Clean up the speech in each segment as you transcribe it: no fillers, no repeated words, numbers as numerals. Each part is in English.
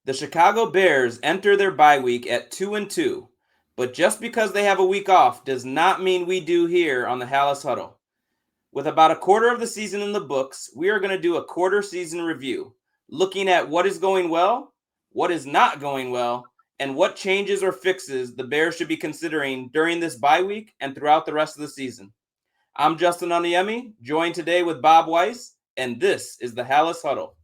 The Chicago Bears enter their bye week at 2-2, but just because they have a week off does not mean we do here on the Hallis Huddle. With about a quarter of the season in the books, we are going to do a quarter season review, looking at what is going well, what is not going well, and what changes or fixes the Bears should be considering during this bye week and throughout the rest of the season. I'm Justin Oniemi, joined today with Bob Weiss, and this is the Hallis Huddle.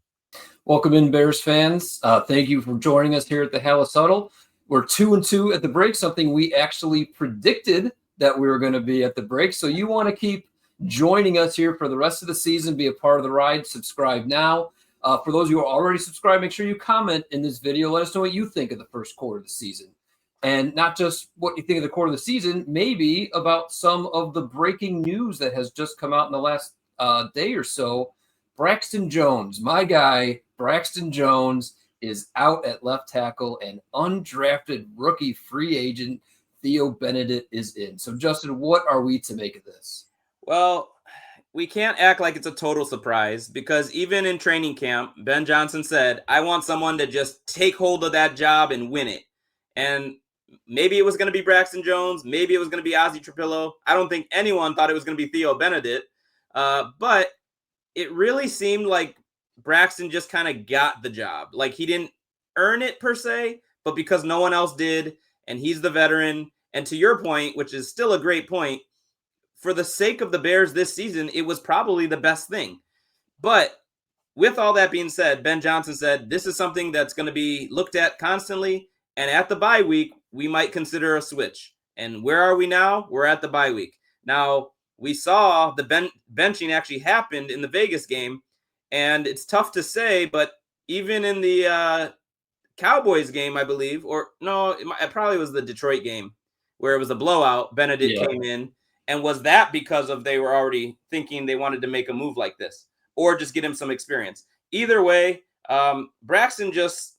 Welcome in, Bears fans. Thank you for joining us here at the Hallis Huddle. We're 2-2 at the break, something we actually predicted that we were going to be at the break. So you want to keep joining us here for the rest of the season, be a part of the ride, subscribe now. For those who are already subscribed, make sure you comment in this video. Let us know what you think of the first quarter of the season. And not just what you think of the quarter of the season, maybe about some of the breaking news that has just come out in the last day or so. Braxton Jones, my guy, Braxton Jones, is out at left tackle, and undrafted rookie free agent Theo Benedet is in. So, Justin, what are we to make of this? Well, we can't act like it's a total surprise because even in training camp, Ben Johnson said, I want someone to just take hold of that job and win it. And maybe it was going to be Braxton Jones. Maybe it was going to be Ozzie Trapillo. I don't think anyone thought it was going to be Theo Benedet. But it really seemed like Braxton just kind of got the job. Like he didn't earn it per se, but because no one else did, and he's the veteran. And to your point, which is still a great point, for the sake of the Bears this season, it was probably the best thing. But with all that being said, Ben Johnson said this is something that's going to be looked at constantly. And at the bye week, we might consider a switch. And where are we now? We're at the bye week. Now, we saw the benching actually happened in the Vegas game, and it's tough to say, but even in the Cowboys game, I believe, or no, it probably was the Detroit game where it was a blowout. Benedet came in, and was that because of they were already thinking they wanted to make a move like this or just get him some experience? Either way, Braxton just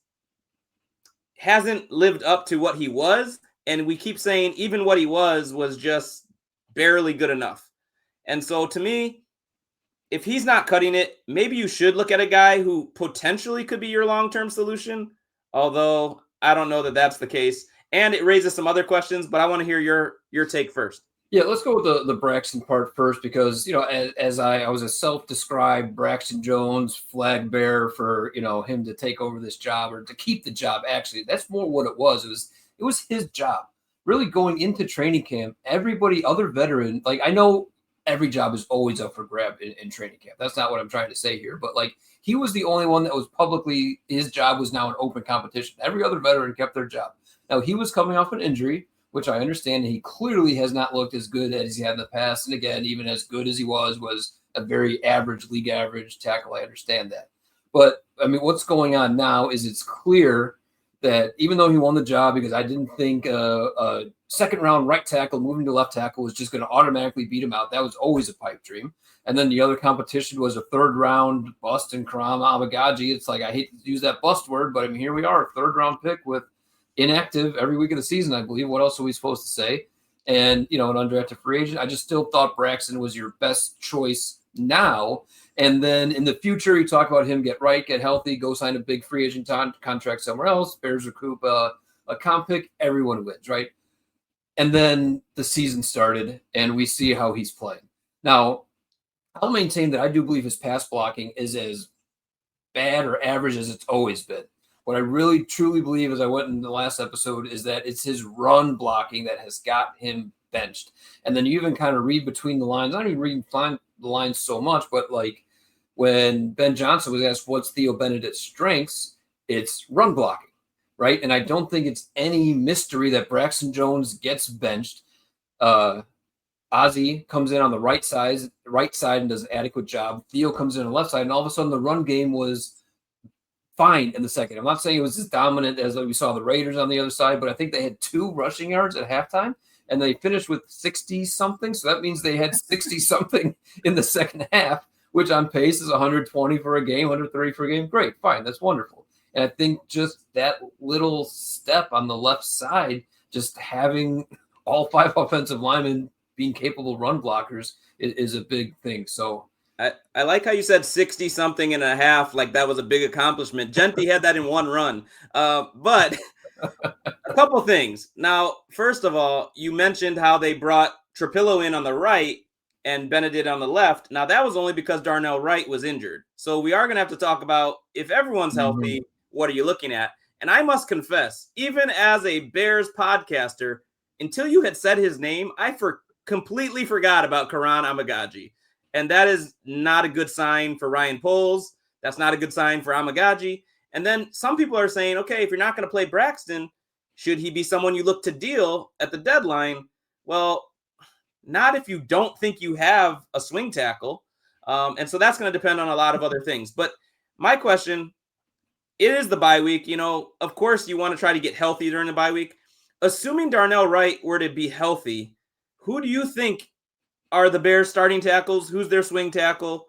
hasn't lived up to what he was, and we keep saying even what he was just barely good enough. And so to me, if he's not cutting it, maybe you should look at a guy who potentially could be your long-term solution, although I don't know that that's the case. And it raises some other questions, but I want to hear your take first. Yeah, let's go with the Braxton part first because, you know, as I was a self-described Braxton Jones flag bearer for, you know, him to take over this job or to keep the job. Actually, that's more what it was. It was his job. Really going into training camp, everybody, other veteran, like I know every job is always up for grab in training camp. That's not what I'm trying to say here. But like he was the only one that was publicly, his job was now an open competition. Every other veteran kept their job. Now he was coming off an injury, which I understand. He clearly has not looked as good as he had in the past. And again, even as good as he was a very average, league average tackle. I understand that. But I mean, what's going on now is it's clear that even though he won the job, because I didn't think a second-round right tackle moving to left tackle was just going to automatically beat him out. That was always a pipe dream. And then the other competition was a third-round bust and Karam Abagaji. It's like I hate to use that bust word, but I mean, here we are, a third-round pick with inactive every week of the season, I believe. What else are we supposed to say? And, you know, an undrafted free agent. I just still thought Braxton was your best choice now. And then in the future, you talk about him get right, get healthy, go sign a big free agent contract somewhere else. Bears recoup a comp pick. Everyone wins, right? And then the season started, and we see how he's playing. Now, I'll maintain that I do believe his pass blocking is as bad or average as it's always been. What I really, truly believe, as I went in the last episode, is that it's his run blocking that has got him benched. And then you even kind of read between the lines. I don't even read the lines so much, but like when Ben Johnson was asked what's Theo Benedet's strengths, it's run blocking, right? And I don't think it's any mystery that Braxton Jones gets benched. Ozzie comes in on the right side and does an adequate job. Theo comes in on the left side, and all of a sudden the run game was fine in the second. I'm not saying it was as dominant as we saw the Raiders on the other side, but I think they had 2 rushing yards at halftime, and they finished with 60-something. So that means they had 60-something in the second half, which on pace is 120 for a game, 130 for a game. Great, fine, that's wonderful. And I think just that little step on the left side, just having all 5 offensive linemen being capable run blockers is a big thing. So I like how you said 60 something and a half, like that was a big accomplishment. Genty had that in one run. But a couple things. Now, first of all, you mentioned how they brought Trapillo in on the right and Benedet on the left. Now, that was only because Darnell Wright was injured. So we are going to have to talk about, if everyone's healthy, what are you looking at? And I must confess, even as a Bears podcaster, until you had said his name, I completely forgot about Karan Amagaji. And that is not a good sign for Ryan Poles. That's not a good sign for Amagaji. And then some people are saying, okay, if you're not going to play Braxton, should he be someone you look to deal at the deadline? Well, not if you don't think you have a swing tackle. And so that's going to depend on a lot of other things. But my question, it is the bye week. You know, of course, you want to try to get healthy during the bye week. Assuming Darnell Wright were to be healthy, who do you think are the Bears starting tackles? Who's their swing tackle?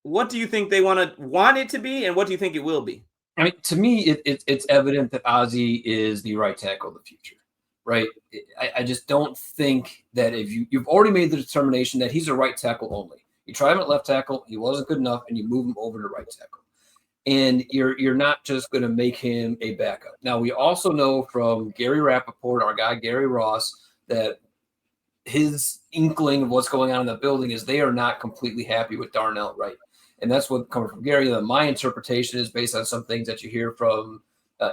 What do you think they want it to be, and what do you think it will be? I mean, to me, it's evident that Ozzie is the right tackle of the future, right? I just don't think that if you've already made the determination that he's a right tackle only. You try him at left tackle, he wasn't good enough, and you move him over to right tackle. And you're not just going to make him a backup. Now, we also know from Gary Rappaport, our guy Gary Ross, that his inkling of what's going on in the building is they are not completely happy with Darnell Wright. And that's what coming from Gary. My interpretation is based on some things that you hear from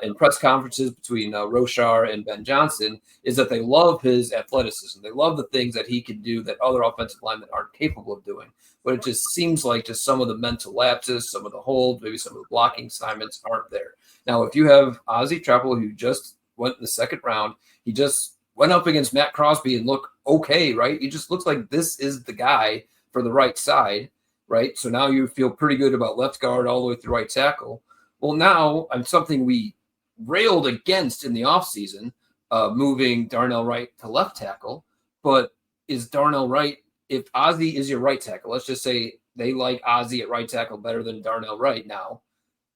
in press conferences between Roshar and Ben Johnson, is that they love his athleticism. They love the things that he can do that other offensive linemen aren't capable of doing. But it just seems like just some of the mental lapses, some of the holds, maybe some of the blocking assignments aren't there. Now, if you have Ozzie Trapple, who just went in the second round, he just went up against Matt Crosby and looked okay, right? He just looks like this is the guy for the right side. Right. So now you feel pretty good about left guard all the way through right tackle. Well, now I'm something we railed against in the offseason, moving Darnell Wright to left tackle. But is Darnell Wright, if Ozzie is your right tackle, let's just say they like Ozzie at right tackle better than Darnell Wright now.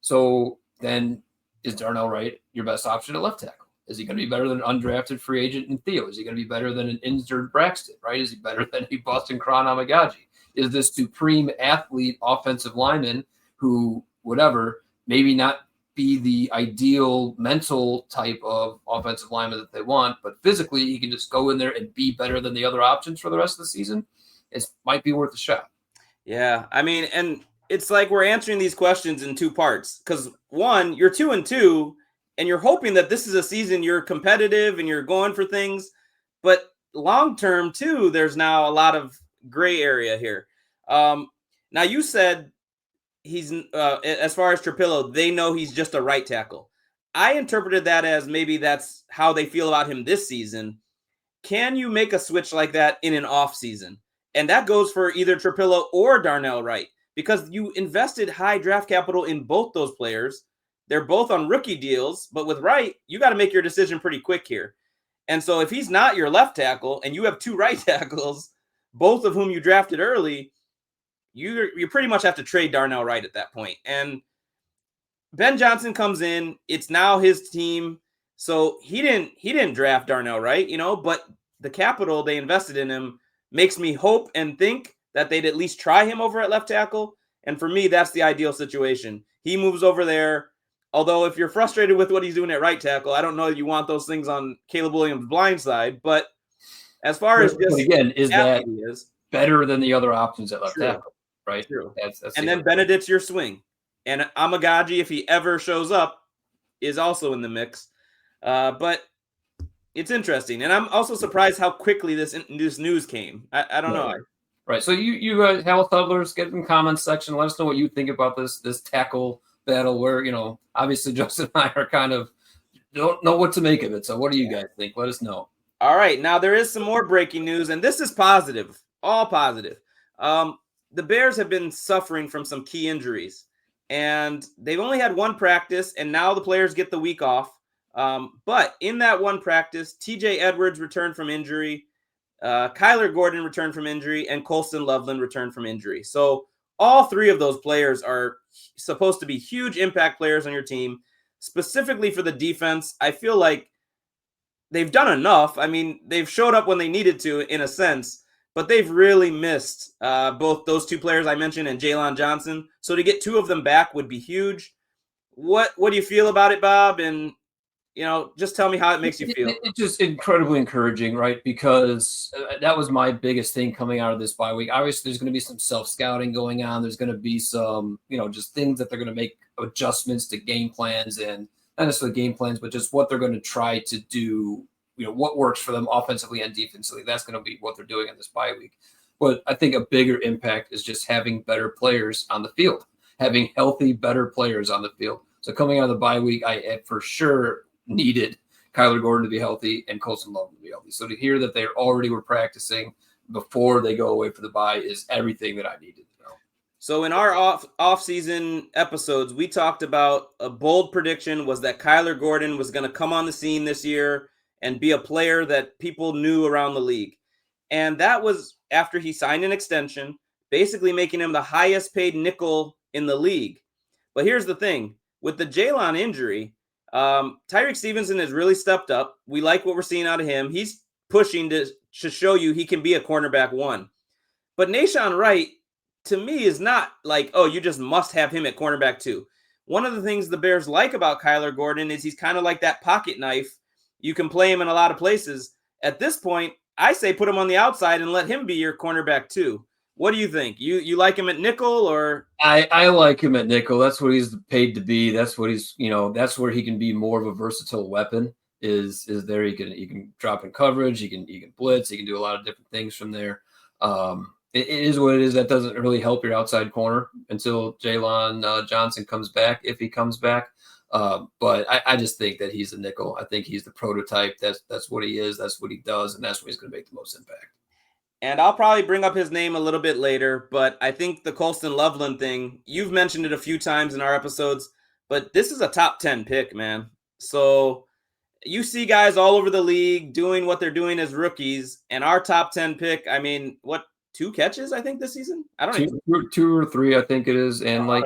So then is Darnell Wright your best option at left tackle? Is he going to be better than an undrafted free agent in Theo? Is he going to be better than an injured Braxton, right? Is he better than a Boston Karan Amagaji? Is this supreme athlete offensive lineman who, whatever, maybe not be the ideal mental type of offensive lineman that they want, but physically he can just go in there and be better than the other options for the rest of the season? It might be worth a shot. Yeah, I mean, and it's like we're answering these questions in two parts. Because one, you're 2-2, and you're hoping that this is a season you're competitive and you're going for things. But long term, too, there's now a lot of gray area here. Now you said he's as far as Trapillo, they know he's just a right tackle. I interpreted that as maybe that's how they feel about him this season. Can you make a switch like that in an off season? And that goes for either Trapillo or Darnell Wright, because you invested high draft capital in both those players. They're both on rookie deals, but with Wright, you got to make your decision pretty quick here. And so if he's not your left tackle and you have two right tackles, both of whom you drafted early, you pretty much have to trade Darnell Wright at that point. And Ben Johnson comes in, it's now his team. So he didn't draft Darnell Wright, but the capital they invested in him makes me hope and think that they'd at least try him over at left tackle. And for me, that's the ideal situation. He moves over there. Although if you're frustrated with what he's doing at right tackle, I don't know that you want those things on Caleb Williams' blind side. But as far as just again, is that better than the other options at left tackle, right? True. That's and then Benedet's your swing. And Amagaji, if he ever shows up, is also in the mix. But it's interesting. And I'm also surprised how quickly this news came. I don't know. Right. So you guys, Hal Thudlers, get in the comments section. Let us know what you think about this tackle battle where, obviously Justin and I are kind of don't know what to make of it. So what do you guys think? Let us know. All right. Now there is some more breaking news, and this is positive, all positive. The Bears have been suffering from some key injuries, and they've only had one practice, and now the players get the week off. But in that one practice, TJ Edwards returned from injury, Kyler Gordon returned from injury, and Colston Loveland returned from injury. So all three of those players are supposed to be huge impact players on your team. Specifically for the defense, I feel like they've done enough. I mean, they've showed up when they needed to, in a sense, but they've really missed both those two players I mentioned and Jalen Johnson. So to get two of them back would be huge. What do you feel about it, Bob? And just tell me how it makes you feel. It's just incredibly encouraging, right? Because that was my biggest thing coming out of this bye week. Obviously, there's going to be some self-scouting going on. There's going to be some, just things that they're going to make adjustments to game plans, and not necessarily game plans, but just what they're going to try to do, what works for them offensively and defensively. That's going to be what they're doing in this bye week. But I think a bigger impact is just having better players on the field, having healthy, better players on the field. So coming out of the bye week, I for sure needed Kyler Gordon to be healthy and Colston Loveland to be healthy. So to hear that they already were practicing before they go away for the bye is everything that I needed to know. So in our off-season episodes, we talked about a bold prediction was that Kyler Gordon was going to come on the scene this year and be a player that people knew around the league. And that was after he signed an extension, basically making him the highest paid nickel in the league. But here's the thing. With the Jalen injury, Tyreek Stevenson has really stepped up. We like what we're seeing out of him. He's pushing to show you he can be a cornerback one. But Nahshon Wright, to me, is not like, oh, you just must have him at cornerback two. One of the things the Bears like about Kyler Gordon is he's kind of like that pocket knife. You can play him in a lot of places. At this point, I say put him on the outside and let him be your cornerback two. What do you think? You like him at nickel or? I like him at nickel. That's what he's paid to be. That's what he's, that's where he can be more of a versatile weapon is there. He can drop in coverage. He can blitz. He can do a lot of different things from there. It is what it is. That doesn't really help your outside corner until Jalen Johnson comes back, if he comes back. But I just think that he's a nickel. I think he's the prototype. That's what he is. That's what he does. And that's what he's going to make the most impact. And I'll probably bring up his name a little bit later, but I think the Colston Loveland thing, you've mentioned it a few times in our episodes, but this is a top 10 pick, man. So you see guys all over the league doing what they're doing as rookies, and our top 10 pick, I mean, what, 2 catches, I think, this season? I don't know. Two or three, I think it is. And like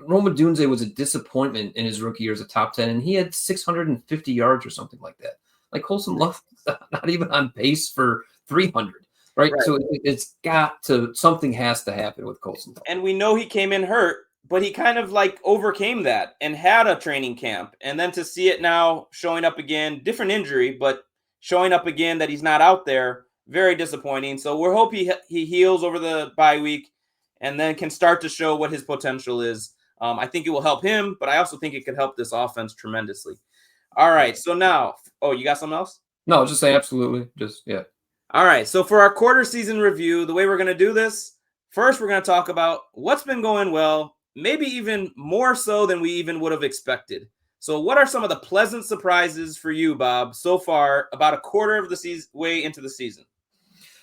Rome Odunze was a disappointment in his rookie year as a top 10, and he had 650 yards or something like that. Like Colston Loveland's not even on pace for 300. Right. So it's got to, something has to happen with Colston. And we know he came in hurt, but he kind of like overcame that and had a training camp. And then to see it now showing up again, different injury, but showing up again that he's not out there, very disappointing. So we hope he heals over the bye week and then can start to show what his potential is. I think it will help him, but I also think it could help this offense tremendously. All right. So now, you got something else? No, just say absolutely. Yeah. All right, so for our quarter season review, the way we're going to do this, first we're going to talk about what's been going well, maybe even more so than we even would have expected. So what are some of the pleasant surprises for you, Bob, so far about a quarter of the way into the season?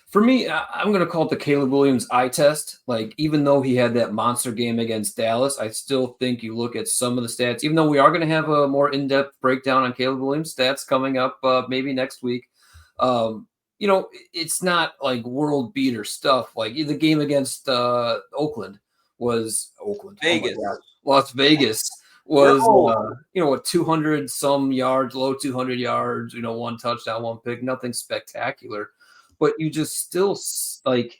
For me, I'm going to call it the Caleb Williams eye test. Like, even though he had that monster game against Dallas, I still think you look at some of the stats, even though we are going to have a more in-depth breakdown on Caleb Williams' stats coming up maybe next week. It's not like world beater stuff. Like the game against Vegas. Las Vegas was, 200 some yards, low 200 yards, 1 touchdown, 1 pick, nothing spectacular. But you just still like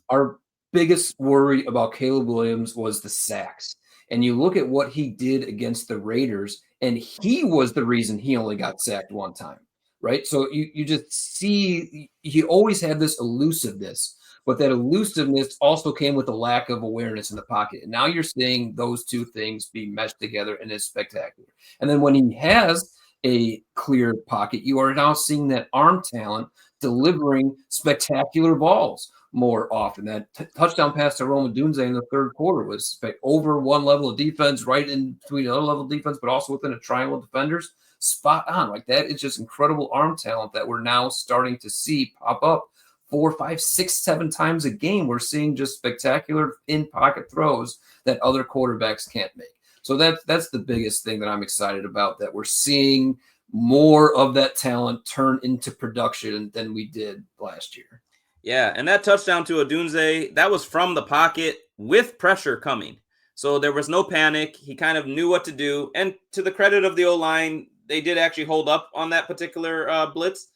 our biggest worry about Caleb Williams was the sacks. And you look at what he did against the Raiders, and he was the reason he only got sacked 1 time. Right. So you just see he always had this elusiveness, but that elusiveness also came with a lack of awareness in the pocket. And now you're seeing those two things be meshed together, and it's spectacular. And then when he has a clear pocket, you are now seeing that arm talent delivering spectacular balls more often. That touchdown pass to Rome Odunze in the third quarter was over one level of defense, right in between another level of defense, but also within a triangle of defenders. Spot on. Like that is just incredible arm talent that we're now starting to see pop up 4, 5, 6, 7 times a game. We're seeing just spectacular in-pocket throws that other quarterbacks can't make. So that's the biggest thing that I'm excited about, that we're seeing more of that talent turn into production than we did last year. Yeah, and that touchdown to Odunze, that was from the pocket with pressure coming. So there was no panic. He kind of knew what to do. And to the credit of the O-line, they did actually hold up on that particular blitz.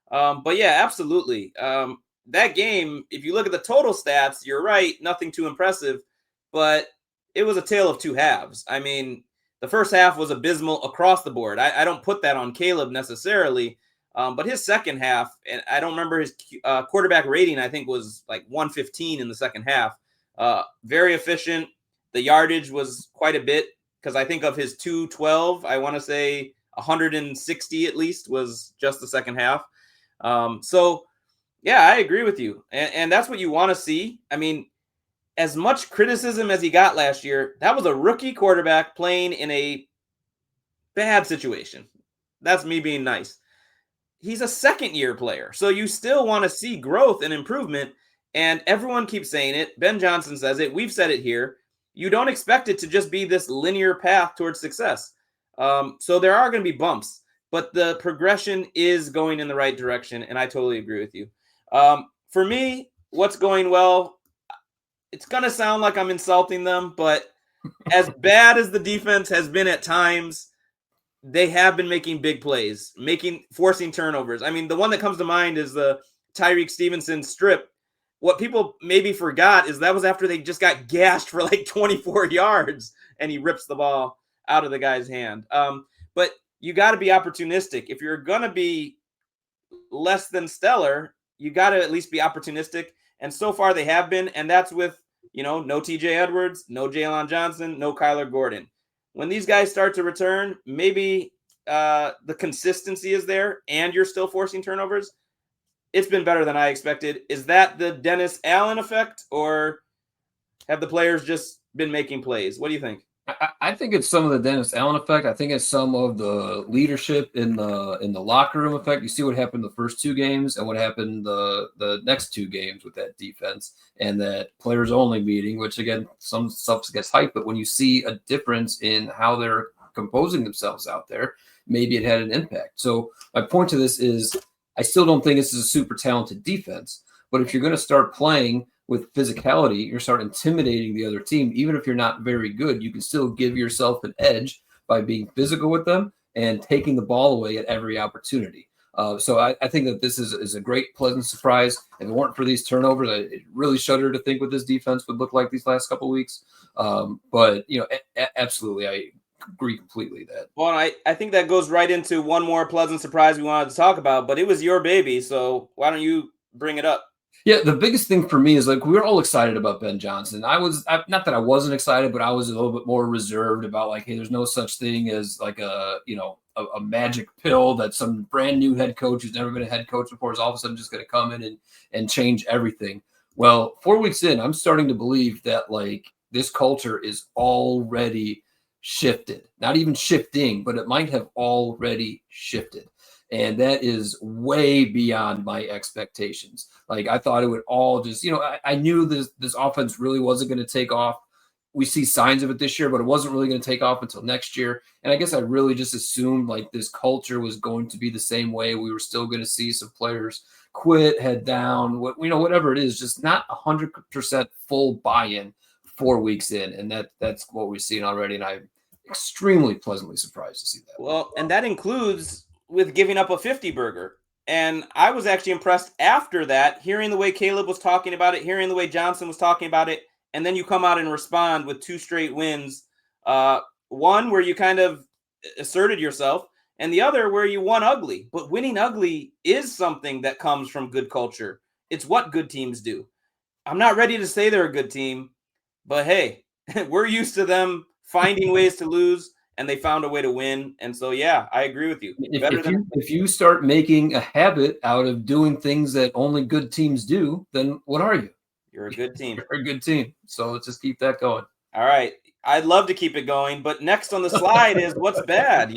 But yeah, absolutely. that game, if you look at the total stats, you're right, nothing too impressive, but it was a tale of two halves. I mean, the first half was abysmal across the board. I don't put that on Caleb necessarily, but his second half, and I don't remember his quarterback rating, I think was like 115 in the second half. Very efficient. The yardage was quite a bit because I think of his 212, I want to say 160 at least was just the second half. So, yeah, I agree with you. And that's what you want to see. I mean, as much criticism as he got last year, that was a rookie quarterback playing in a bad situation. That's me being nice. He's a second-year player, so you still want to see growth and improvement, and everyone keeps saying it. Ben Johnson says it. We've said it here. You don't expect it to just be this linear path towards success. So there are going to be bumps, but the progression is going in the right direction, and I totally agree with you. For me, what's going well, it's going to sound like I'm insulting them, but as bad as the defense has been at times, they have been making big plays, forcing turnovers. I mean, the one that comes to mind is the Tyreek Stevenson strip. What people maybe forgot is that was after they just got gashed for like 24 yards and he rips the ball out of the guy's hand. But you got to be opportunistic. If you're going to be less than stellar, you got to at least be opportunistic. And so far they have been, and that's with, no TJ Edwards, no Jalen Johnson, no Kyler Gordon. When these guys start to return, maybe the consistency is there and you're still forcing turnovers. It's been better than I expected. Is that the Dennis Allen effect, or have the players just been making plays? What do you think? I think it's some of the Dennis Allen effect. I think it's some of the leadership in the locker room effect. You see what happened the first two games and what happened the next two games with that defense and that players only meeting, which again, some stuff gets hyped, but when you see a difference in how they're composing themselves out there, maybe it had an impact. So my point to this is I still don't think this is a super talented defense, but if you're going to start playing with physicality, you start intimidating the other team. Even if you're not very good, you can still give yourself an edge by being physical with them and taking the ball away at every opportunity. So I think that this is a great, pleasant surprise. If it weren't for these turnovers, it really shuddered to think what this defense would look like these last couple of weeks. But, absolutely, I agree completely that. Well, I think that goes right into one more pleasant surprise we wanted to talk about, but it was your baby, so why don't you bring it up? Yeah, the biggest thing for me is we were all excited about Ben Johnson. Not that I wasn't excited, but I was a little bit more reserved about hey, there's no such thing as a magic pill that some brand new head coach who's never been a head coach before is all of a sudden just going to come in and change everything. Well, 4 weeks in, I'm starting to believe that this culture is already shifted. Not even shifting, but it might have already shifted. And that is way beyond my expectations. I thought it would all just, I knew this offense really wasn't going to take off. We see signs of it this year, but it wasn't really going to take off until next year. And I guess I really just assumed this culture was going to be the same way. We were still going to see some players quit, head down, whatever it is, just not 100% full buy-in 4 weeks in. And that's what we've seen already. And I'm extremely pleasantly surprised to see that. Well, and that includes with giving up a 50 burger. And I was actually impressed after that, hearing the way Caleb was talking about it, hearing the way Johnson was talking about it, and then you come out and respond with 2 straight wins. One where you kind of asserted yourself, and the other where you won ugly. But winning ugly is something that comes from good culture. It's what good teams do. I'm not ready to say they're a good team, but hey, we're used to them finding ways to lose, and they found a way to win. And so, yeah, I agree with you. If you start making a habit out of doing things that only good teams do, then what are you? You're a good team. You're a good team. So let's just keep that going. All right. I'd love to keep it going, but next on the slide is what's bad,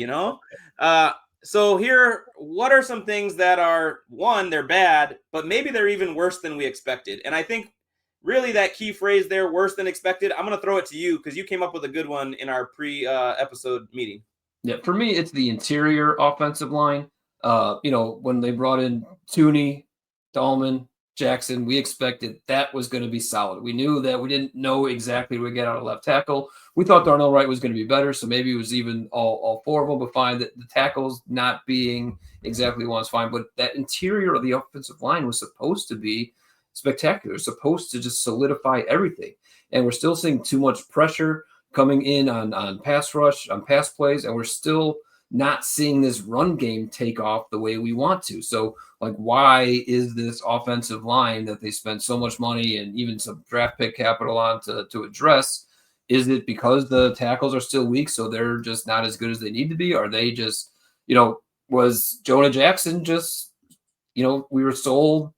So here, what are some things that are, one, they're bad, but maybe they're even worse than we expected? And I think really that key phrase there, worse than expected, I'm going to throw it to you because you came up with a good one in our pre-episode meeting. Yeah, for me, it's the interior offensive line. When they brought in Tooney, Dahlman, Jackson, we expected that was going to be solid. We knew that we didn't know exactly what we get out of left tackle. We thought Darnell Wright was going to be better, so maybe it was even all 4 of them, but fine. The tackles not being exactly one is fine, but that interior of the offensive line was supposed to be spectacular. It's supposed to just solidify everything. And we're still seeing too much pressure coming in on pass rush, on pass plays, and we're still not seeing this run game take off the way we want to. So, like, why is this offensive line that they spent so much money and even some draft pick capital on to address? Is it because the tackles are still weak, so they're just not as good as they need to be? Are they just, was Jonah Jackson just, we were sold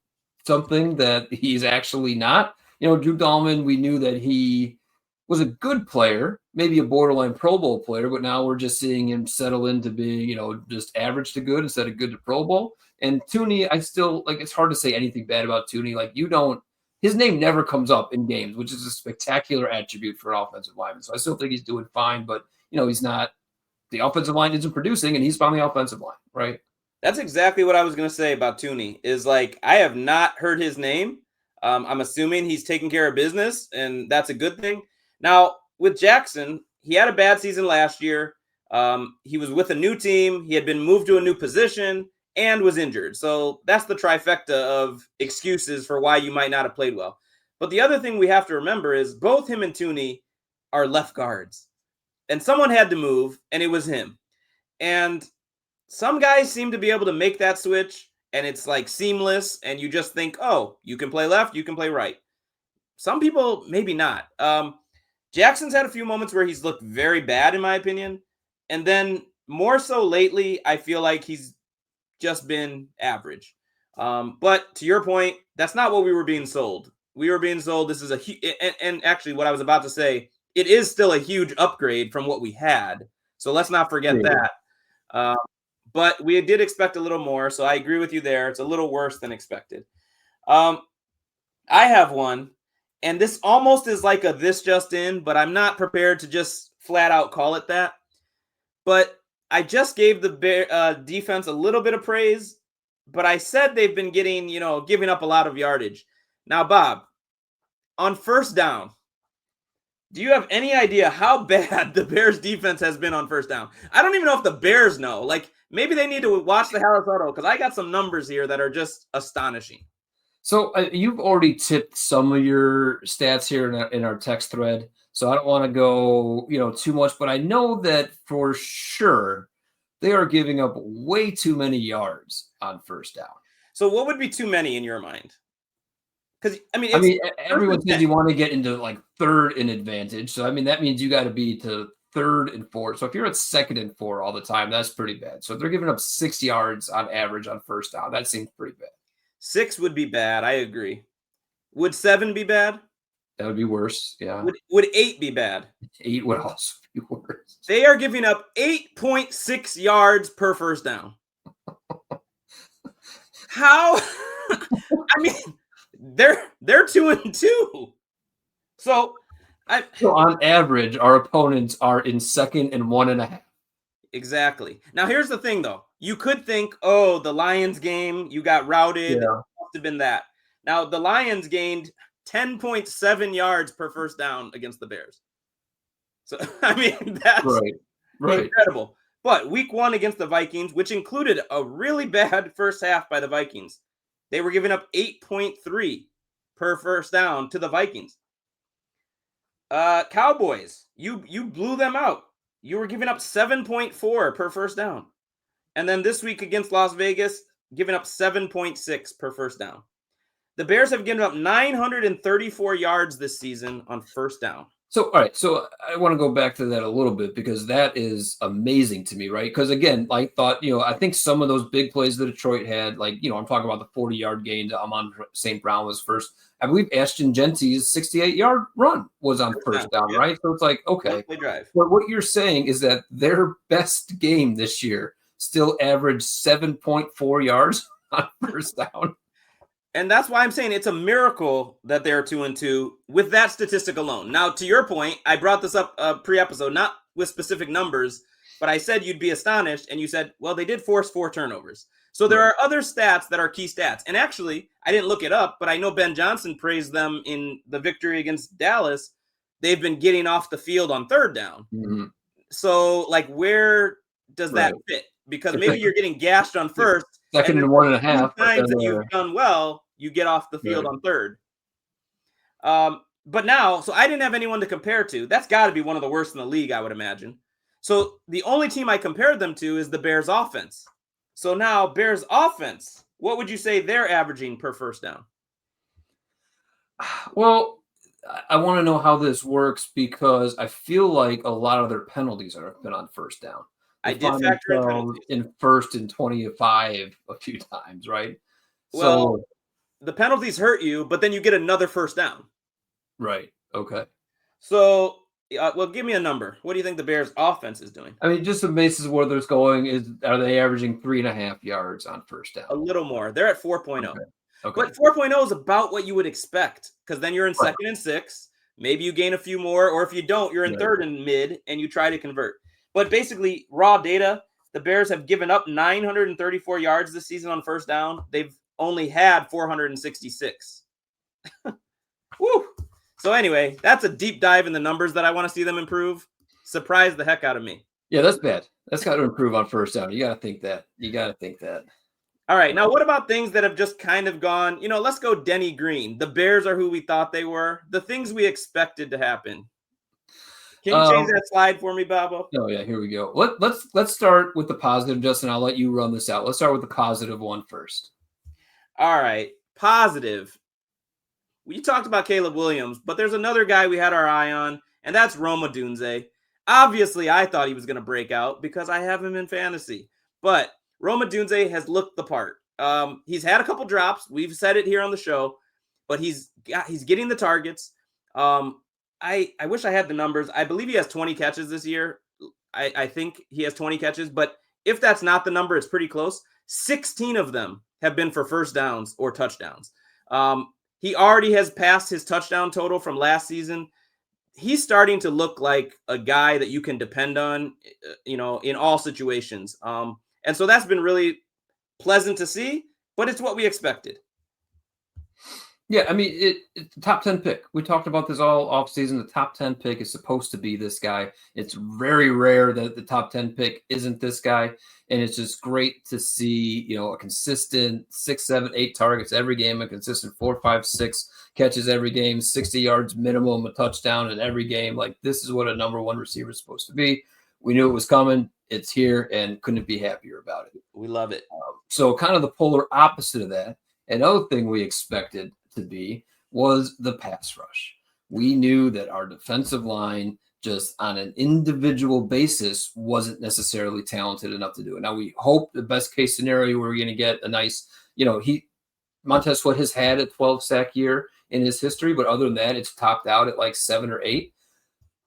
something that he's actually not? Drew Dahlman, we knew that he was a good player, maybe a borderline Pro Bowl player, but now we're just seeing him settle into being, just average to good instead of good to Pro Bowl. And Tooney, I still it's hard to say anything bad about Tooney. His name never comes up in games, which is a spectacular attribute for an offensive lineman. So I still think he's doing fine, but he's not. The offensive line isn't producing, and he's on the offensive line, right? That's exactly what I was going to say about Tooney. Is I have not heard his name. I'm assuming he's taking care of business, and that's a good thing. Now, with Jackson, he had a bad season last year. He was with a new team. He had been moved to a new position and was injured. So that's the trifecta of excuses for why you might not have played well. But the other thing we have to remember is both him and Tooney are left guards. And someone had to move, and it was him. And some guys seem to be able to make that switch, and it's seamless, and you just think, oh, you can play left, you can play right. Some people, maybe not. Jackson's had a few moments where he's looked very bad, in my opinion. And then more so lately, I feel like he's just been average. But to your point, that's not what we were being sold. We were being sold this is and actually what I was about to say, it is still a huge upgrade from what we had. So let's not forget that. But we did expect a little more. So I agree with you there. It's a little worse than expected. I have one. And this almost is like a this just in, but I'm not prepared to just flat out call it that. But I just gave the defense a little bit of praise, but I said they've been giving up a lot of yardage. Now, Bob, on first down, do you have any idea how bad the Bears defense has been on first down? I don't even know if the Bears know. Maybe they need to watch the Harris Auto because I got some numbers here that are just astonishing. So you've already tipped some of your stats here in our text thread. So I don't want to go, too much, but I know that for sure they are giving up way too many yards on first down. So what would be too many in your mind? Because everyone says you want to get into third and advantage. So that means you got to be to third and four. So if you're at second and 4 all the time, that's pretty bad. So if they're giving up 6 yards on average on first down, that seems pretty bad. 6 would be bad. I agree. Would 7 be bad? That would be worse. Yeah. Would 8 be bad? 8 would also be worse. They are giving up 8.6 yards per first down. How? They're 2-2. So on average, our opponents are in second and 1.5. Exactly. Now here's the thing, though. You could think, oh, the Lions game, you got routed. Yeah. It must have been that. Now the Lions gained 10.7 yards per first down against the Bears. So that's right. Incredible. But week 1 against the Vikings, which included a really bad first half by the Vikings, they were giving up 8.3 per first down to the Vikings. Cowboys, you blew them out. You were giving up 7.4 per first down. And then this week against Las Vegas, giving up 7.6 per first down. The Bears have given up 934 yards this season on first down. So, all right. So I want to go back to that a little bit because that is amazing to me, right? Because again, I think some of those big plays that Detroit had, I'm talking about the 40-yard gain to Amon St. Brown was first. I believe Ashton Genty's 68-yard run was on first down, right? So it's okay. But what you're saying is that their best game this year still averaged 7.4 yards on first down. And that's why I'm saying it's a miracle that they're 2-2 with that statistic alone. Now, to your point, I brought this up pre-episode, not with specific numbers, but I said you'd be astonished, and you said, well, they did force 4 turnovers. So there are other stats that are key stats. And actually, I didn't look it up, but I know Ben Johnson praised them in the victory against Dallas. They've been getting off the field on third down. Mm-hmm. So, where does that fit? Because maybe you're getting gashed on first. Second and 1.5. Times that you've done well, you get off the field Right. on third. But now, so I didn't have anyone to compare to. That's got to be one of the worst in the league, I would imagine. So the only team I compared them to is the Bears offense. So now, Bears offense, what would you say they're averaging per first down? Well, I want to know how this works because I feel like a lot of their penalties have been on first down. They I did find factor in themselves penalties. in 1st and 25 a few times, right? Well, So, the penalties hurt you, but then you get another first down. right. Okay. So, well, give me a number. What do you think the Bears offense is doing? I mean, just the basis of where there's going are they averaging 3.5 yards on first A down? little more. They're at 4.0. Okay. Okay. But 4.0 is about what you would expect because then you're in Right. second and 6. Maybe you gain a few more, or if you don't, you're in Right. third and mid and you try to convert. But basically, raw data, the Bears have given up 934 yards this season on first down. They've only had 466. Woo! So anyway, that's a deep dive in the numbers that I want to see them improve. Surprised the heck out of me. Yeah, that's bad. That's got to improve on first down. You got to think that. You got to think that. All right, now what about things that have just kind of gone, let's go Denny Green. The Bears are who we thought they were. The things we expected to happen. Can you change Um, that slide for me, Babo? oh yeah, here we go. Let's start with the positive, Justin. I'll let you run this out. Let's start with the positive one first. All right, positive. We talked about Caleb Williams, but there's another guy we had our eye on, and that's Roma Dunze. Obviously, I thought he was going to break out because I have him in fantasy, but Roma Dunze has looked the part. He's had a couple drops. We've said it here on the show, but he's getting the targets. I wish I had the numbers. I believe he has 20 catches this year. I think he has 20 catches, but if that's not the number, it's pretty close. 16 of them have been for first downs or touchdowns. He already has passed his touchdown total from last season. He's starting to look like a guy that you can depend on, in all situations. And so that's been really pleasant to see, but it's what we expected. Yeah, I mean, it's the top 10 pick. We talked about this all offseason. The top 10 pick is supposed to be this guy. It's very rare that the top 10 pick isn't this guy. And it's just great to see, a consistent 6, 7, 8 targets every game, a consistent 4, 5, 6 catches every game, 60 yards minimum, a touchdown in every game. Like, this is what a number one receiver is supposed to be. We knew it was coming. It's here and couldn't be happier about it. We love it. So kind of the polar opposite of that. Another thing we expected to be was the pass rush. We knew that our defensive line just on an individual basis wasn't necessarily talented enough to do it. Now we hope the best case scenario we're going to get a nice, Montez Sweat has had a 12 sack year in his history, but other than that, it's topped out at like 7 or 8.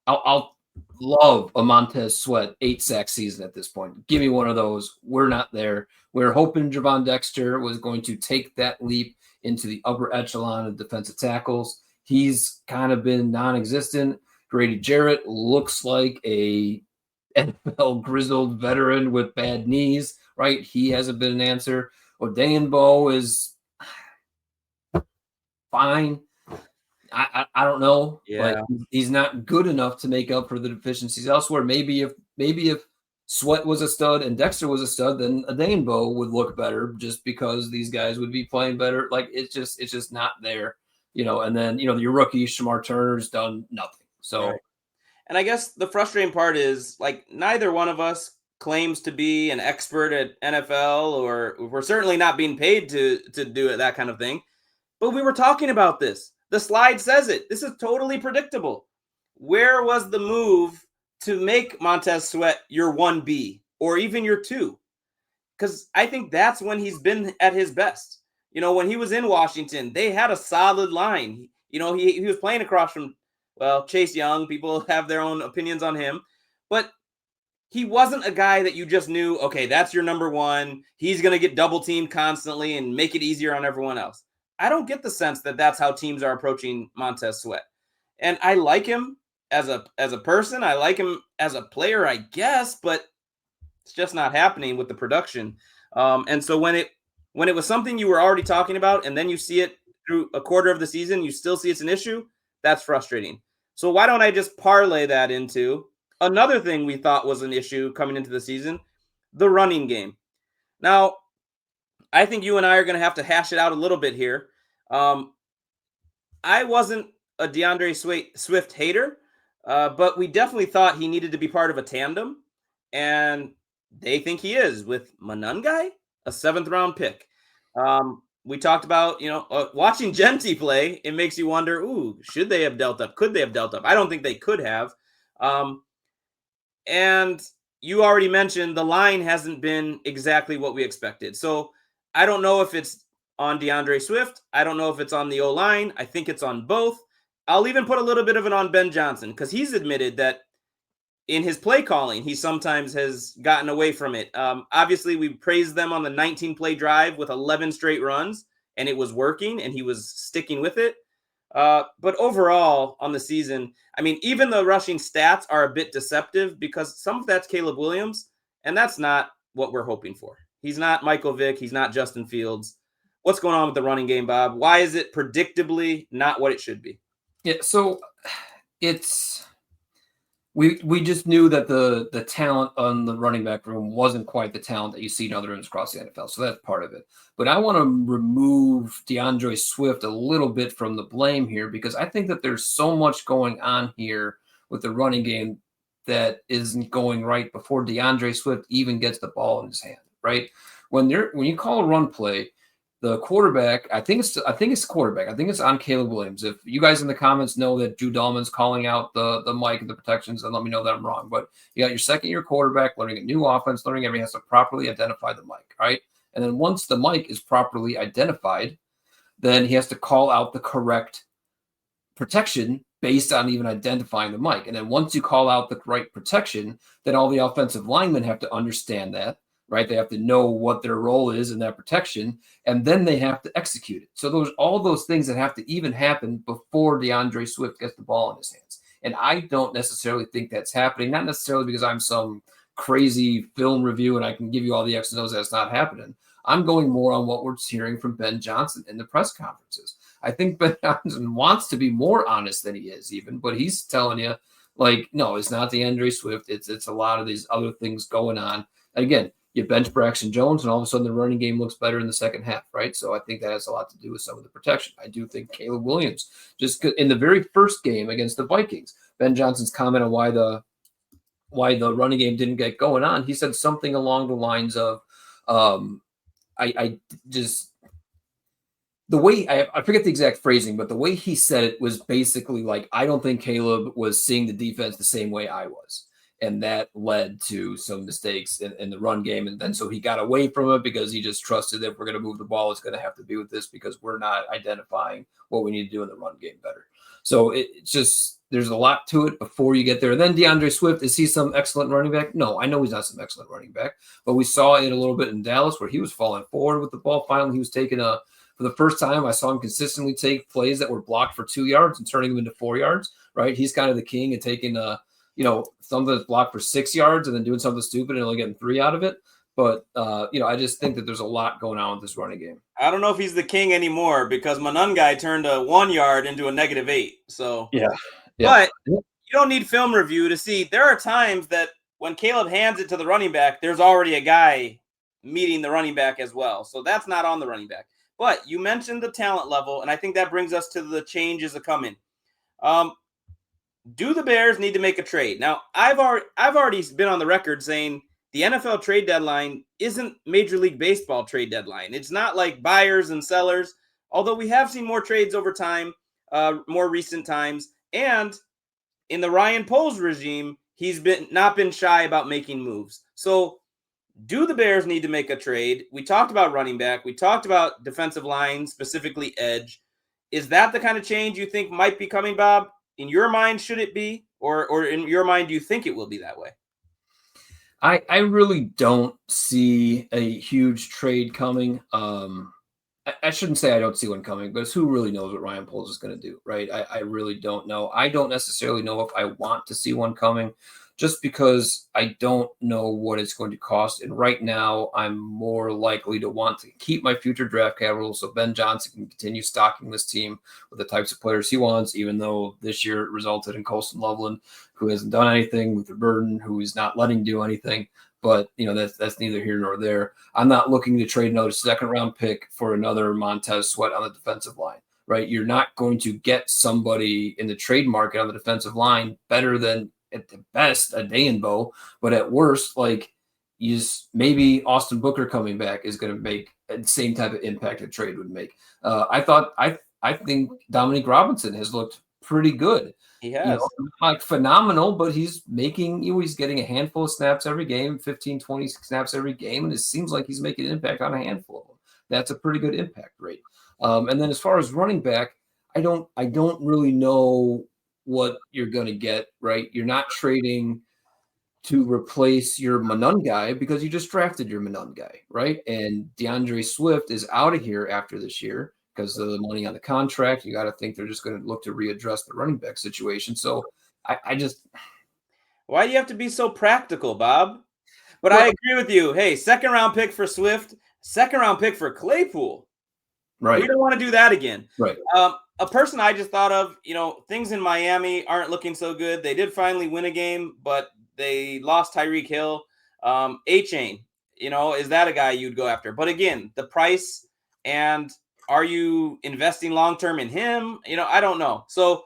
I'll love a Montez Sweat 8 sack season at this point. Give me one of those. We're not there. We're hoping Javon Dexter was going to take that leap into the upper echelon of defensive tackles. He's kind of been non-existent. Grady Jarrett looks like a NFL grizzled veteran with bad knees, right? He hasn't been an answer. Odenbo is fine. I don't know. Yeah. Like, he's not good enough to make up for the deficiencies elsewhere. Maybe if Sweat was a stud and Dexter was a stud, then Odenbo would look better just because these guys would be playing better. Like, it's just not there, and then, your rookie Shamar Turner's done nothing. So, right. And I guess the frustrating part is, like, neither one of us claims to be an expert at NFL, or we're certainly not being paid to do it, that kind of thing. But we were talking about this. The slide says it. This is totally predictable. Where was the move to make Montez Sweat your 1B or even your 2? Because I think that's when he's been at his best. When he was in Washington, they had a solid line. He was playing across from, Chase Young. People have their own opinions on him. But he wasn't a guy that you just knew, okay, that's your number one. He's going to get double teamed constantly and make it easier on everyone else. I don't get the sense that that's how teams are approaching Montez Sweat. And I like him as a person. I like him as a player, I guess, but it's just not happening with the production. And so when it was something you were already talking about, and then you see it through a quarter of the season, you still see it's an issue, that's frustrating. So why don't I just parlay that into another thing we thought was an issue coming into the season, the running game. Now, I think you and I are going to have to hash it out a little bit here I wasn't a DeAndre Swift hater, but we definitely thought he needed to be part of a tandem, and they think he is with Manungai, a 7th-round pick. We talked about, watching Genti play, it makes you wonder, ooh, should they have dealt up? Could they have dealt up? I don't think they could have. And you already mentioned the line hasn't been exactly what we expected. So I don't know if it's on DeAndre Swift. I don't know if it's on the O-line. I think it's on both. I'll even put a little bit of it on Ben Johnson because he's admitted that in his play calling, he sometimes has gotten away from it. Obviously, we praised them on the 19-play drive with 11 straight runs, and it was working, and he was sticking with it. But overall, on the season, I mean, even the rushing stats are a bit deceptive because some of that's Caleb Williams, and that's not what we're hoping for. He's not Michael Vick. He's not Justin Fields. What's going on with the running game, Bob? Why is it predictably not what it should be? Yeah, so it's we just knew that the talent on the running back room wasn't quite the talent that you see in other rooms across the NFL. So that's part of it. But I want to remove DeAndre Swift a little bit from the blame here because I think that there's so much going on here with the running game that isn't going right before DeAndre Swift even gets the ball in his hand, right? When you call a run play, the quarterback, I think it's quarterback. I think it's on Caleb Williams. If you guys in the comments know that Drew Dahlman's calling out the mic and the protections, then let me know that I'm wrong. But you got your second-year quarterback learning a new offense, learning everything has to properly identify the mic, right? And then once the mic is properly identified, then he has to call out the correct protection based on even identifying the mic. And then once you call out the right protection, then all the offensive linemen have to understand that, right? They have to know what their role is in that protection, and then they have to execute it. So all those things that have to even happen before DeAndre Swift gets the ball in his hands. And I don't necessarily think that's happening, not necessarily because I'm some crazy film review and I can give you all the X and O's that's not happening. I'm going more on what we're hearing from Ben Johnson in the press conferences. I think Ben Johnson wants to be more honest than he is even, but he's telling you, like, no, it's not DeAndre Swift. It's a lot of these other things going on. And again, you bench Braxton Jones, and all of a sudden the running game looks better in the second half, right? So I think that has a lot to do with some of the protection. I do think Caleb Williams, just in the very first game against the Vikings, Ben Johnson's comment on why the running game didn't get going on, he said something along the lines of, I just the way I forget the exact phrasing, but the way he said it was basically like, I don't think Caleb was seeing the defense the same way I was. And that led to some mistakes in the run game. And then so he got away from it because he just trusted that if we're going to move the ball, it's going to have to be with this because we're not identifying what we need to do in the run game better. So it's just, there's a lot to it before you get there. And then DeAndre Swift, is he some excellent running back? No, I know he's not some excellent running back, but we saw it a little bit in Dallas where he was falling forward with the ball. Finally, he was taking for the first time, I saw him consistently take plays that were blocked for 2 yards and turning them into 4 yards, right? He's kind of the king of taking, something that's blocked for 6 yards and then doing something stupid and only getting 3 out of it. But, I just think that there's a lot going on with this running game. I don't know if he's the king anymore because Manungai turned a 1 yard into a -8. So, yeah. But you don't need film review to see there are times that when Caleb hands it to the running back, there's already a guy meeting the running back as well. So that's not on the running back. But you mentioned the talent level, and I think that brings us to the changes that come in. Do the Bears need to make a trade? Now, I've already been on the record saying the NFL trade deadline isn't Major League Baseball trade deadline. It's not like buyers and sellers, although we have seen more trades over time, more recent times. And in the Ryan Poles regime, he's not been shy about making moves. So do the Bears need to make a trade? We talked about running back. We talked about defensive line, specifically edge. Is that the kind of change you think might be coming, Bob? In your mind, should it be? Or in your mind, do you think it will be that way? I really don't see a huge trade coming. I shouldn't say I don't see one coming, but who really knows what Ryan Poles is going to do, right? I really don't know. I don't necessarily know if I want to see one coming. just because I don't know what it's going to cost. And right now, I'm more likely to want to keep my future draft capital so Ben Johnson can continue stocking this team with the types of players he wants, even though this year it resulted in Colston Loveland, who hasn't done anything, with the Burden, who is not letting do anything. But, that's neither here nor there. I'm not looking to trade another second-round pick for another Montez Sweat on the defensive line, right? You're not going to get somebody in the trade market on the defensive line better than, at the best, a Dayenbo, but at worst, maybe Austin Booker coming back is going to make the same type of impact a trade would make. I think Dominique Robinson has looked pretty good. He has. Not phenomenal, but he's he's getting a handful of snaps every game, 15, 20 snaps every game, and it seems like he's making an impact on a handful of them. That's a pretty good impact rate. And then as far as running back, I don't really know what you're going to get, right? You're not trading to replace your Manun guy because you just drafted your Manun guy, right? And DeAndre Swift is out of here after this year because of the money on the contract. You got to think they're just going to look to readdress the running back situation. So I just... Why do you have to be so practical, Bob? But I agree with you. Hey, second-round pick for Swift, second-round pick for Claypool. Right. We don't want to do that again. Right. A person I just thought of, things in Miami aren't looking so good. They did finally win a game, but they lost Tyreek Hill. A-Chain, is that a guy you'd go after? But again, the price, and are you investing long-term in him? I don't know. So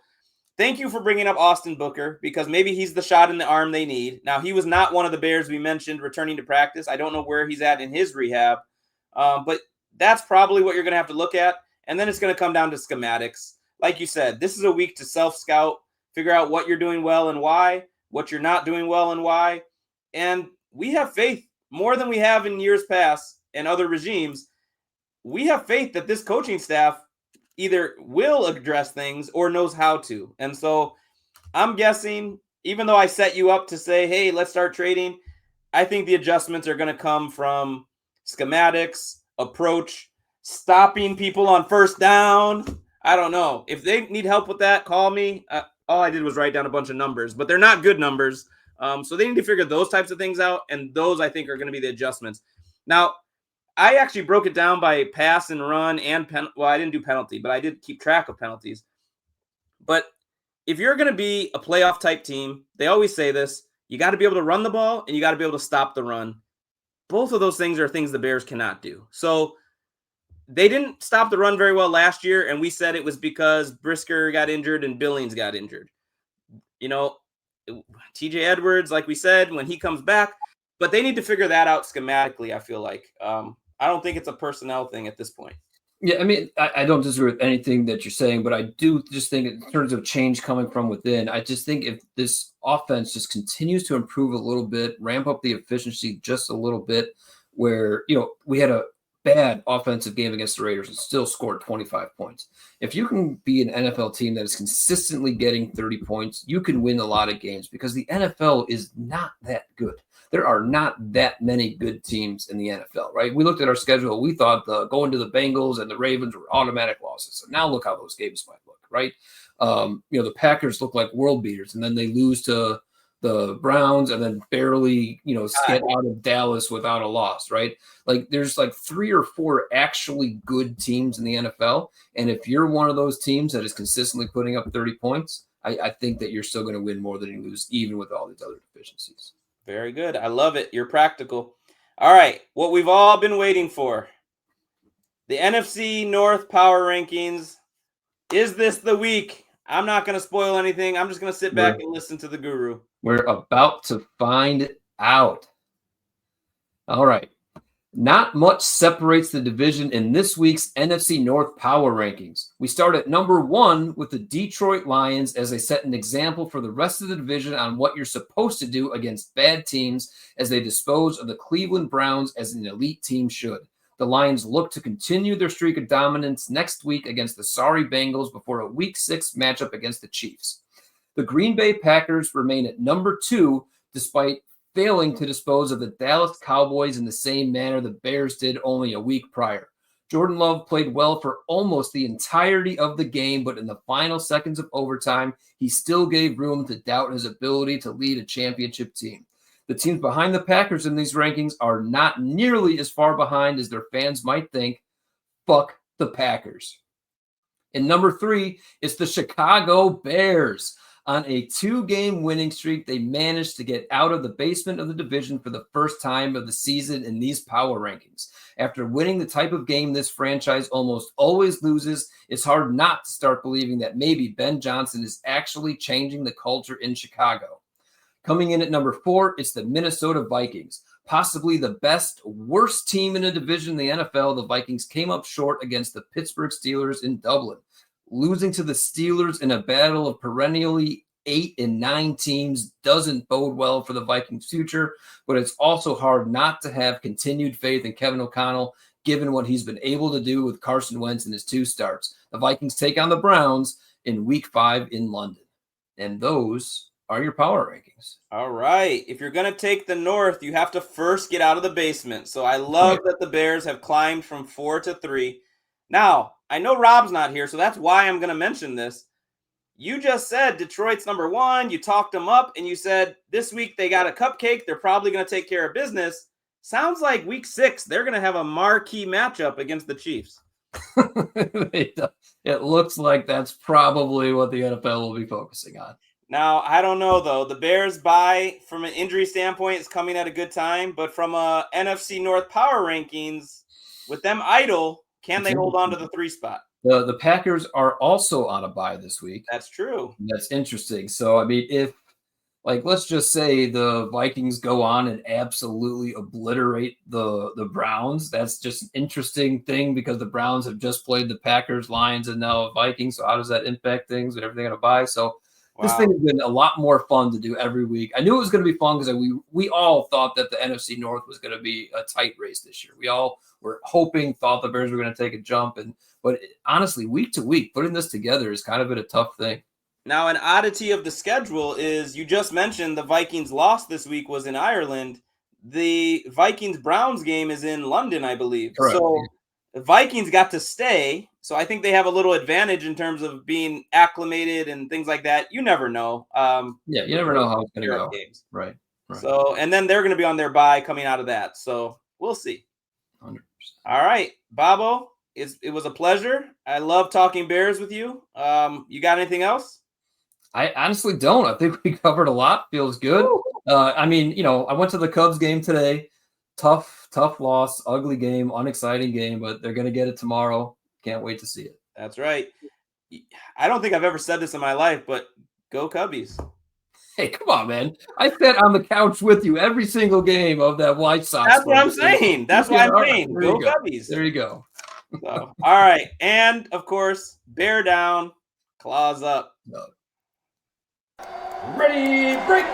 thank you for bringing up Austin Booker, because maybe he's the shot in the arm they need. Now, he was not one of the Bears we mentioned returning to practice. I don't know where he's at in his rehab, but that's probably what you're going to have to look at. And then it's going to come down to schematics. Like you said, this is a week to self-scout, figure out what you're doing well and why, what you're not doing well and why. And we have faith more than we have in years past and other regimes. We have faith that this coaching staff either will address things or knows how to. And so I'm guessing, even though I set you up to say, hey, let's start trading, I think the adjustments are going to come from schematics, approach, stopping people on first down. I don't know. If they need help with that, call me. All I did was write down a bunch of numbers, but they're not good numbers. So they need to figure those types of things out, and those, I think, are going to be the adjustments. Now, I actually broke it down by pass and run and I didn't do penalty, but I did keep track of penalties. But if you're going to be a playoff type team, they always say this, you got to be able to run the ball and you got to be able to stop the run. Both of those things are things the Bears cannot do. So they didn't stop the run very well last year, and we said it was because Brisker got injured and Billings got injured. TJ Edwards, like we said, when he comes back, but they need to figure that out schematically, I feel like. I don't think it's a personnel thing at this point. Yeah, I mean, I don't disagree with anything that you're saying, but I do just think in terms of change coming from within, I just think if this offense just continues to improve a little bit, ramp up the efficiency just a little bit, where, we had a bad offensive game against the Raiders and still scored 25 points. If you can be an NFL team that is consistently getting 30 points, you can win a lot of games, because the NFL is not that good. There are not that many good teams in the NFL, right? We looked at our schedule. We thought going to the Bengals and the Ravens were automatic losses. And now look how those games might look, right? The Packers look like world beaters, and then they lose to the Browns and then barely, get out of Dallas without a loss, right? There's 3 or 4 actually good teams in the NFL. And if you're one of those teams that is consistently putting up 30 points, I think that you're still going to win more than you lose, even with all these other deficiencies. Very good. I love it. You're practical. All right. What we've all been waiting for. The NFC North Power Rankings. Is this the week? I'm not going to spoil anything. I'm just going to sit back and listen to the guru. We're about to find out. All right. Not much separates the division in this week's NFC North Power Rankings. We start at number 1 with the Detroit Lions, as they set an example for the rest of the division on what you're supposed to do against bad teams, as they dispose of the Cleveland Browns as an elite team should. The Lions look to continue their streak of dominance next week against the sorry Bengals before a Week 6 matchup against the Chiefs. The Green Bay Packers remain at number 2, despite failing to dispose of the Dallas Cowboys in the same manner the Bears did only a week prior. Jordan Love played well for almost the entirety of the game, but in the final seconds of overtime, he still gave room to doubt his ability to lead a championship team. The teams behind the Packers in these rankings are not nearly as far behind as their fans might think. Fuck the Packers. And number 3 is the Chicago Bears. On a 2-game winning streak, they managed to get out of the basement of the division for the first time of the season in these power rankings. After winning the type of game this franchise almost always loses, it's hard not to start believing that maybe Ben Johnson is actually changing the culture in Chicago. Coming in at number 4, it's the Minnesota Vikings. Possibly the worst team in a division in the NFL, the Vikings came up short against the Pittsburgh Steelers in Dublin. Losing to the Steelers in a battle of perennially 8 and 9 teams doesn't bode well for the Vikings' future, but it's also hard not to have continued faith in Kevin O'Connell, given what he's been able to do with Carson Wentz in his 2 starts. The Vikings take on the Browns in Week 5 in London. And those are your power rankings. All right. If you're going to take the North, you have to first get out of the basement. So I love that the Bears have climbed from 4 to 3. Now, I know Rob's not here, so that's why I'm going to mention this. You just said Detroit's number 1. You talked them up, and you said this week they got a cupcake. They're probably going to take care of business. Sounds like week 6, they're going to have a marquee matchup against the Chiefs. It looks like that's probably what the NFL will be focusing on. Now, I don't know, though. The Bears' bye, from an injury standpoint, is coming at a good time. But from a NFC North power rankings, with them idle, can they hold on to the 3 spot? The Packers are also on a bye this week. That's true. That's interesting. So, I mean, if, let's just say the Vikings go on and absolutely obliterate the Browns, that's just an interesting thing because the Browns have just played the Packers, Lions, and now Vikings. So how does that impact things with everything on a bye? So this thing has been a lot more fun to do every week. I knew it was going to be fun because we all thought that the NFC North was going to be a tight race this year. We all were thought the Bears were going to take a jump. But honestly, week to week, putting this together has kind of been a tough thing. Now, an oddity of the schedule is you just mentioned the Vikings' loss this week was in Ireland. The Vikings-Browns game is in London, I believe. Correct. So the Vikings got to stay. So I think they have a little advantage in terms of being acclimated and things like that. You never know. You never know how it's going to go. Games. Right. So, and then they're going to be on their bye coming out of that. So we'll see. 100%. All right, Bobo, it was a pleasure. I love talking Bears with you. You got anything else? I honestly don't. I think we covered a lot. Feels good. I mean, I went to the Cubs game today. Tough loss, ugly game, unexciting game, but they're going to get it tomorrow. Can't wait to see it. That's right. I don't think I've ever said this in my life, but go Cubbies. Hey, come on, man. I sat on the couch with you every single game of that White Sox. That's what I'm saying. That's what I'm saying. Right, go Cubbies. There you go. So, all right. And, of course, bear down, claws up. No. Ready, break.